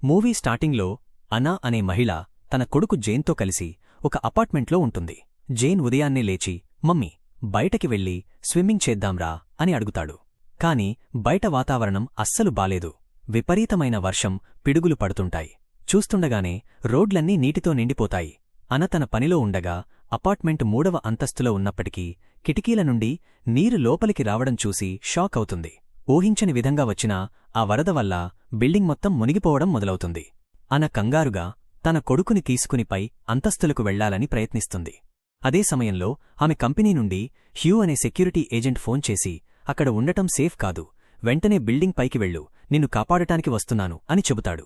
Movie స్టార్టింగ్లో అనా అనే మహిళ తన కొడుకు జేన్తో కలిసి ఒక అపార్ట్మెంట్లో ఉంటుంది. జేన్ ఉదయాన్నే లేచి మమ్మీ బయటకి వెళ్ళి స్విమ్మింగ్ చేద్దాంరా అని అడుగుతాడు. కాని బయట వాతావరణం అస్సలు బాలేదు. విపరీతమైన వర్షం, పిడుగులు పడుతుంటాయి. చూస్తుండగానే రోడ్లన్నీ నీటితో నిండిపోతాయి. అన తన పనిలో ఉండగా అపార్ట్మెంట్ 3వ అంతస్తులో ఉన్నప్పటికీ కిటికీల నుండి నీరు లోపలికి రావడం చూసి షాక్ అవుతుంది. ఊహించని విధంగా వచ్చిన ఆ వరద వల్ల బిల్డింగ్ మొత్తం మునిగిపోవడం మొదలవుతుంది. అన కంగారుగా తన కొడుకుని తీసుకుని పై అంతస్తులకు వెళ్లాలని ప్రయత్నిస్తుంది. అదే సమయంలో ఆమె కంపెనీ నుండి హ్యూ అనే సెక్యూరిటీ ఏజెంట్ ఫోన్ చేసి అక్కడ ఉండటం సేఫ్ కాదు, వెంటనే బిల్డింగ్ పైకి వెళ్ళు, నిన్ను కాపాడటానికి వస్తున్నాను అని చెబుతాడు.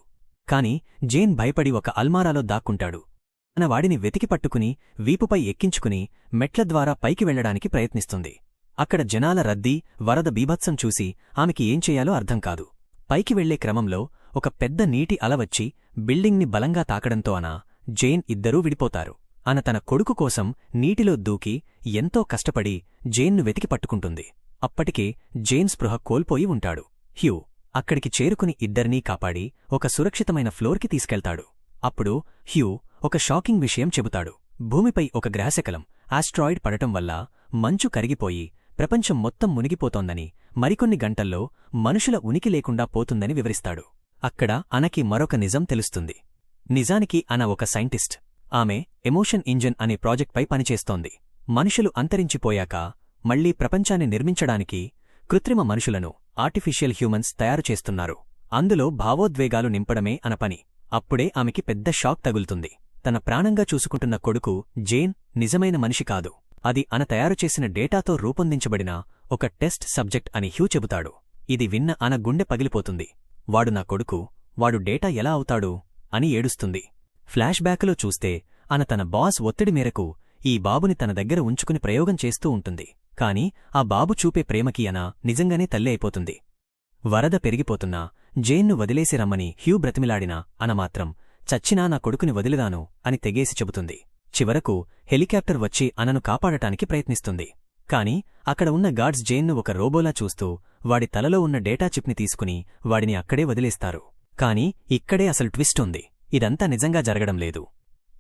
కాని జేన్ భయపడి ఒక అల్మారాలో దాక్కుంటాడు. తన వాడిని వెతికి పట్టుకుని వీపుపై ఎక్కించుకుని మెట్ల ద్వారా పైకి వెళ్లడానికి ప్రయత్నిస్తుంది. అక్కడ జనాల రద్దీ, వరద బీభత్సం చూసి ఆమెకి ఏం చెయ్యాలో అర్థం కాదు. పైకి వెళ్లే క్రమంలో ఒక పెద్ద నీటి అల వచ్చి బిల్డింగ్ని బలంగా తాకడంతో అన, జేన్ ఇద్దరూ విడిపోతారు. అన తన కొడుకు కోసం నీటిలో దూకి ఎంతో కష్టపడి జేన్ను వెతికి పట్టుకుంటుంది. అప్పటికే జేన్ స్పృహ కోల్పోయి ఉంటాడు. హ్యూ అక్కడికి చేరుకుని ఇద్దరినీ కాపాడి ఒక సురక్షితమైన ఫ్లోర్కి తీసుకెళ్తాడు. అప్పుడు హ్యూ ఒక షాకింగ్ విషయం చెబుతాడు. భూమిపై ఒక గ్రహశకలం ఆస్ట్రాయిడ్ పడటం వల్ల మంచు కరిగిపోయి ప్రపంచం మొత్తం మునిగిపోతోందని, మరికొన్ని గంటల్లో మనుషుల ఉనికి లేకుండా పోతుందని వివరిస్తాడు. అక్కడ అనకి మరొక నిజం తెలుస్తుంది. నిజానికి అన ఒక సైంటిస్ట్. ఆమె ఎమోషన్ ఇంజన్ అనే ప్రాజెక్ట్పై పనిచేస్తోంది. మనుషులు అంతరించిపోయాక మళ్లీ ప్రపంచాన్ని నిర్మించడానికి కృత్రిమ మనుషులను, ఆర్టిఫిషియల్ హ్యూమన్స్ తయారుచేస్తున్నారు. అందులో భావోద్వేగాలు నింపడమే అన పని. అప్పుడే ఆమెకి పెద్ద షాక్ తగులుతుంది. తన ప్రాణంగా చూసుకుంటున్న కొడుకు జేన్ నిజమైన మనిషి కాదు, అది అన తయారుచేసిన డేటాతో రూపొందించబడిన ఒక టెస్ట్ సబ్జెక్ట్ అని హ్యూ చెబుతాడు. ఇది విన్న అన గుండె పగిలిపోతుంది. వాడు నా కొడుకు, వాడు డేటా ఎలా అవుతాడు అని ఏడుస్తుంది. ఫ్లాష్ బ్యాక్లో చూస్తే అన తన బాస్ ఒత్తిడి మేరకు ఈ బాబుని తన దగ్గర ఉంచుకుని ప్రయోగం చేస్తూ ఉంటుంది. కాని ఆ బాబు చూపే ప్రేమకి అన నిజంగానే తల్లి అయిపోతుంది. వరద పెరిగిపోతున్నా జేన్ను వదిలేసి రమ్మని హ్యూ బ్రతిమిలాడినా అన మాత్రం చచ్చినా నా కొడుకుని వదిలిదాను అని తెగేసి చెబుతుంది. చివరకు హెలికాప్టర్ వచ్చి అనను కాపాడటానికి ప్రయత్నిస్తుంది. కాని అక్కడ ఉన్న గార్డ్స్ జేన్ను ఒక రోబోలా చూస్తూ వాడి తలలో ఉన్న డేటా చిప్ని తీసుకుని వాడిని అక్కడే వదిలేస్తారు. కాని ఇక్కడే అసలు ట్విస్ట్ ఉంది. ఇదంతా నిజంగా జరగడం లేదు.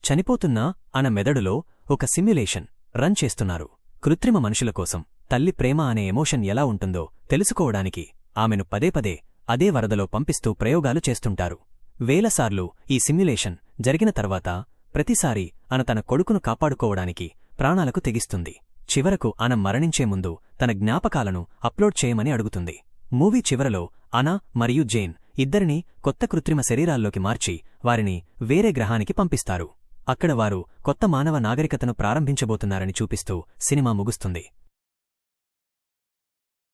చనిపోతున్నా అన మెదడులో ఒక సిమ్యులేషన్ రన్ చేస్తున్నారు. కృత్రిమ మనుషుల కోసం తల్లి ప్రేమ అనే ఎమోషన్ ఎలా ఉంటుందో తెలుసుకోవడానికి ఆమెను పదే పదే అదే వరదలో పంపిస్తూ ప్రయోగాలు చేస్తుంటారు. వేలసార్లు ఈ సిమ్యులేషన్ జరిగిన తర్వాత ప్రతిసారీ అన తన కొడుకును కాపాడుకోవడానికి ప్రాణాలకు తెగిస్తుంది. చివరకు అన మరణించే ముందు తన జ్ఞాపకాలను అప్లోడ్ చేయమని అడుగుతుంది. మూవీ చివరలో అన మరియు జేన్ ఇద్దరినీ కొత్త కృత్రిమ శరీరాల్లోకి మార్చి వారిని వేరే గ్రహానికి పంపిస్తారు. అక్కడ వారు కొత్త మానవ నాగరికతను ప్రారంభించబోతున్నారని చూపిస్తూ సినిమా ముగుస్తుంది.